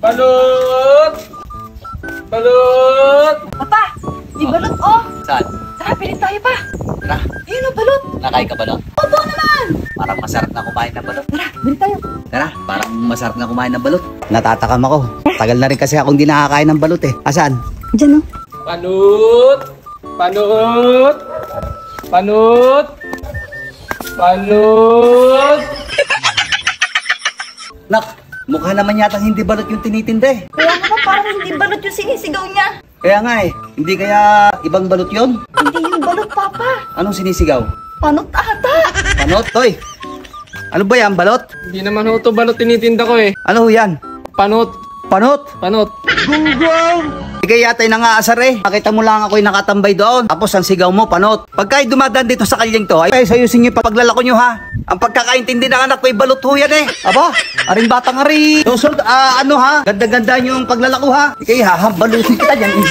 Balot! Balot! Papa, di balot oh. Saan? Tara, pilit tayo pa. Tara, Ayun oh, balot. nakain ka balot? Opo naman. Parang masarap na kumain ng balot. Tara, pilit tayo. Tara, parang masarap na kumain ng balot. Natatakam ako. Tagal na rin kasi akong di nakakain ng balot eh. Asan? Diyan oh. Panut! Panut! Panut! Panut! Nak, mukha naman yatang hindi balot yung tinitinda eh. Kaya nga parang hindi balot yung sinisigaw niya. Kaya nga eh, hindi kaya ibang balot yon? Hindi yung balot, Papa. Anong sinisigaw? Panot ata. Panot? Toy! Ano ba yan, balot? Hindi naman ho ito balot tinitinda ko eh. Ano ho yan? Panut! Panot? Panut! Ikaw yata'y nangaasar eh. Nakita mo lang ako'y nakatambay doon. Tapos ang sigaw mo, panot. Pagka'y dumadaan dito sa kalyeng to, ay sayusin niyo paglalako niyo ha. Ang pagkakaintindi ng anak ko'y balot ho yan eh. Aba, aring batang ari. Susunod, ano ha? Ganda-ganda yung paglalako ha. Ika'y hahambalusin kita dyan eh.